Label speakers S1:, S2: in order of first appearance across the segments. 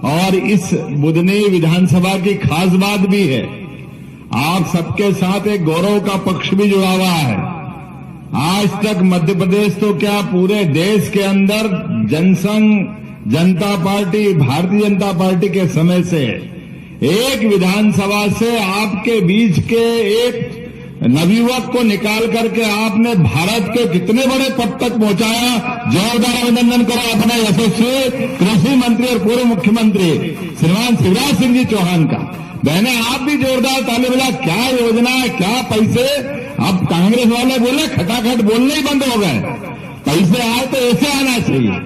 S1: और इस बुधनी विधानसभा की खास बात भी है, आप सबके साथ एक गौरव का पक्ष भी जुड़ा हुआ है। आज तक मध्य प्रदेश तो क्या पूरे देश के अंदर जनसंघ, जनता पार्टी, भारतीय जनता पार्टी के समय से एक विधानसभा से आपके बीच के एक नवयुवक को निकाल करके आपने भारत के कितने बड़े पद तक पहुंचाया। जोरदार अभिनंदन करो अपने यशस्वी कृषि मंत्री और पूर्व मुख्यमंत्री श्रीमान शिवराज सिंह जी चौहान का। बहने आप भी जोरदार ताली बजा। क्या योजना है, क्या पैसे। अब कांग्रेस वाले बोले खटाखट बोलने ही बंद हो गए। पैसे आए तो ऐसे आना चाहिए,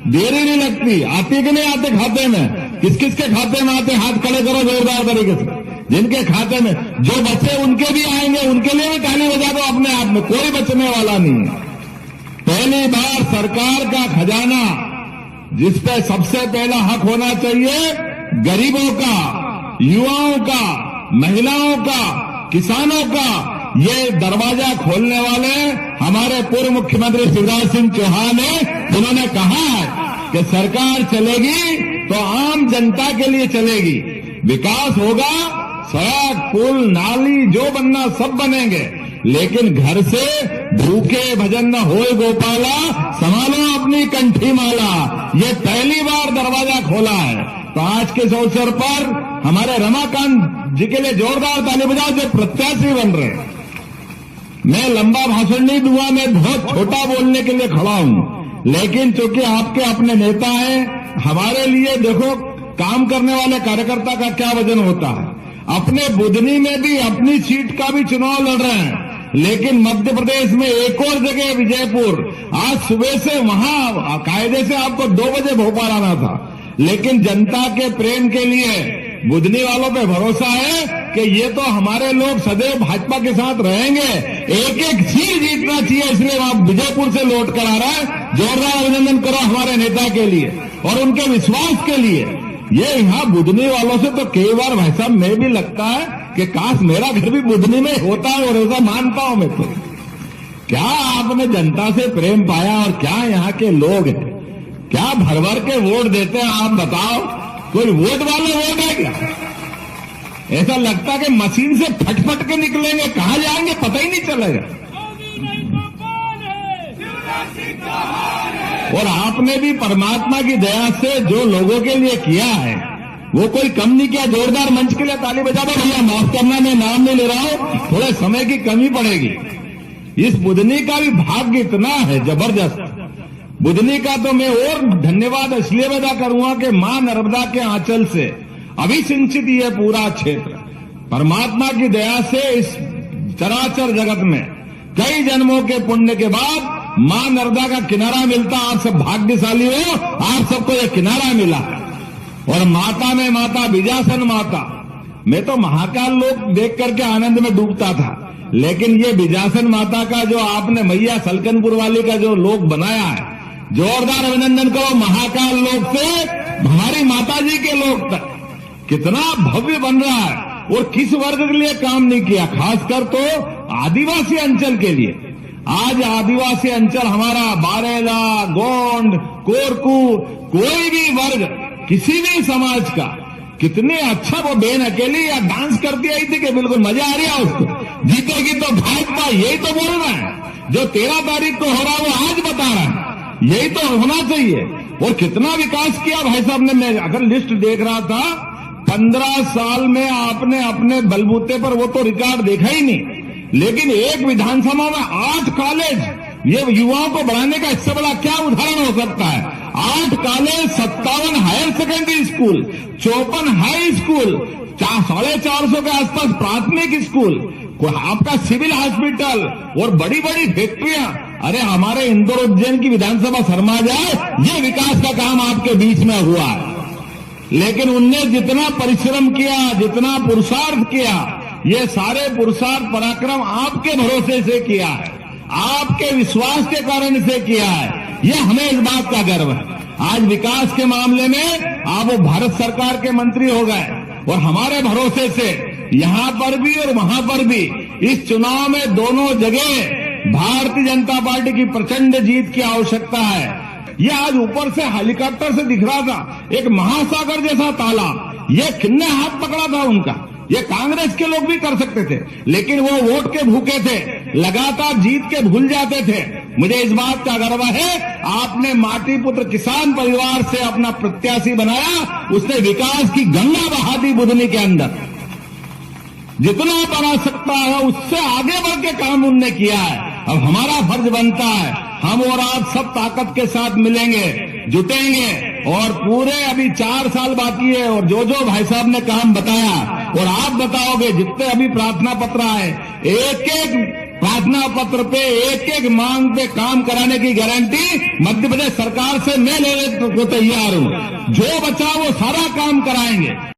S1: देरी नहीं लगती। आते कि नहीं आते खाते में? किस किस के खाते में आते? हाथ खड़े करो जोरदार तरीके से। जिनके खाते में जो बचे उनके भी आएंगे, उनके लिए भी ताली बजा दो अपने आप में। कोई बचने वाला नहीं है। पहली बार सरकार का खजाना जिस पे सबसे पहला हक होना चाहिए, गरीबों का, युवाओं का, महिलाओं का, किसानों का, ये दरवाजा खोलने वाले हमारे पूर्व मुख्यमंत्री शिवराज सिंह चौहान है। उन्होंने कहा है कि सरकार चलेगी तो आम जनता के लिए चलेगी। विकास होगा, सड़क, पुल, नाली जो बनना सब बनेंगे, लेकिन घर से भूखे भजन न होए गोपाला, संभालो अपनी कंठी माला। ये पहली बार दरवाजा खोला है। तो आज के इस अवसर पर हमारे रमाकांत जी के लिए जोरदार ताली बजाओ जो प्रत्याशी बन रहे हैं। मैं लंबा भाषण नहीं दूंगा, मैं बहुत छोटा बोलने के लिए खड़ा हूं, लेकिन चूंकि आपके अपने नेता हैं, हमारे लिए देखो काम करने वाले कार्यकर्ता का क्या वजन होता है। अपने बुधनी में भी अपनी सीट का भी चुनाव लड़ रहे हैं, लेकिन मध्य प्रदेश में एक और जगह विजयपुर, आज सुबह से वहां कायदे से आपको 2 बजे भोपाल आना था, लेकिन जनता के प्रेम के लिए बुधनी वालों पे भरोसा है कि ये तो हमारे लोग सदैव भाजपा के साथ रहेंगे। एक एक सीट जीतना चाहिए, इसलिए आप विजयपुर से लौट कर आ रहा है। जोरदार अभिनंदन करो हमारे नेता के लिए और उनके विश्वास के लिए। ये यहाँ बुधनी वालों से तो कई बार भाई साहब मैं भी लगता है कि काश मेरा घर भी बुधनी में होता है, और ऐसा मानता हूं मैं। तो क्या आपने जनता से प्रेम पाया और क्या यहाँ के लोग हैं, क्या भर भर के वोट देते हैं। आप बताओ, कोई वोट वाले वोट है क्या? ऐसा लगता है कि मशीन से फटफट के निकलेंगे, कहां जाएंगे पता ही नहीं चलेगा। और आपने भी परमात्मा की दया से जो लोगों के लिए किया है वो कोई कम नहीं किया। जोरदार मंच के लिए ताली बजा दो भैया। माफ करना, मैं नाम नहीं ले रहा हूं, थोड़े समय की कमी पड़ेगी। इस बुधनी का भी भाग्य इतना है जबरदस्त। बुधनी का तो मैं और धन्यवाद इसलिए अदा करूंगा कि मां नर्मदा के आंचल से अभी सिंचित ये पूरा क्षेत्र परमात्मा की दया से इस चराचर जगत में कई जन्मों के पुण्य के बाद मां नर्मदा का किनारा मिलता। आप सब भाग्यशाली हो, आप सबको यह किनारा मिला। और माता में माता, बिजासन माता, मैं तो महाकाल लोक देख करके आनंद में डूबता था, लेकिन ये बिजासन माता का जो आपने मैया सलकनपुर वाली का जो लोक बनाया है, जोरदार अभिनंदन करो। महाकाल लोक से हमारी माता जी के लोक तक कितना भव्य बन रहा है। और किस वर्ग के लिए काम नहीं किया, खासकर तो आदिवासी अंचल के लिए। आज आदिवासी अंचल हमारा बारेला, गोंड, कोरकू, कोई भी वर्ग, किसी भी समाज का, कितने अच्छा वो बेन अकेली या डांस करती आई थी कि बिल्कुल मजा आ रहा है उसको। जीतेगी तो भाजपा, यही तो बोल रहा है। जो 13 तारीख को हो रहा है वो आज बता रहा है, यही तो होना चाहिए। और कितना विकास किया भाई साहब ने। मैं अगर लिस्ट देख रहा था, 15 साल में आपने अपने बलबूते पर वो तो रिकॉर्ड देखा ही नहीं, लेकिन एक विधानसभा में 8 कॉलेज, ये युवाओं को बढ़ाने का इससे बड़ा क्या उदाहरण हो सकता है। 8 college, 57 higher secondary school, 54 high school, 450 के आसपास प्राथमिक स्कूल, आपका सिविल हॉस्पिटल और बड़ी बड़ी फैक्ट्रियां। अरे हमारे इंदौर उज्जैन की विधानसभा शर्मा जाए, ये विकास का काम आपके बीच में हुआ है। लेकिन उनने जितना परिश्रम किया, जितना पुरुषार्थ किया, ये सारे पुरुषार्थ पराक्रम आपके भरोसे से किया है, आपके विश्वास के कारण से किया है। ये हमें इस बात का गर्व है। आज विकास के मामले में आप वो भारत सरकार के मंत्री हो गए, और हमारे भरोसे से यहां पर भी और वहां पर भी इस चुनाव में दोनों जगह भारतीय जनता पार्टी की प्रचंड जीत की आवश्यकता है। ये आज ऊपर से हेलीकॉप्टर से दिख रहा था, एक महासागर जैसा तालाब, ये किन्ने हाथ पकड़ा था उनका। ये कांग्रेस के लोग भी कर सकते थे, लेकिन वो वोट के भूखे थे, लगातार जीत के भूल जाते थे। मुझे इस बात का गर्व है, आपने माटी पुत्र किसान परिवार से अपना प्रत्याशी बनाया, उसने विकास की गंगा बहा दी बुधनी के अंदर। जितना बना सकता है उससे आगे बढ़ के काम उनने किया है। अब हमारा फर्ज बनता है, हम और आप सब ताकत के साथ मिलेंगे, जुटेंगे, और पूरे अभी 4 साल बाकी है, और जो जो भाई साहब ने काम बताया और आप बताओगे, जितने अभी प्रार्थना पत्र आए, एक एक प्रार्थना पत्र पे, एक एक मांग पे काम कराने की गारंटी मध्य प्रदेश सरकार से मैं लेने को तैयार हूं। जो बचा वो सारा काम कराएंगे।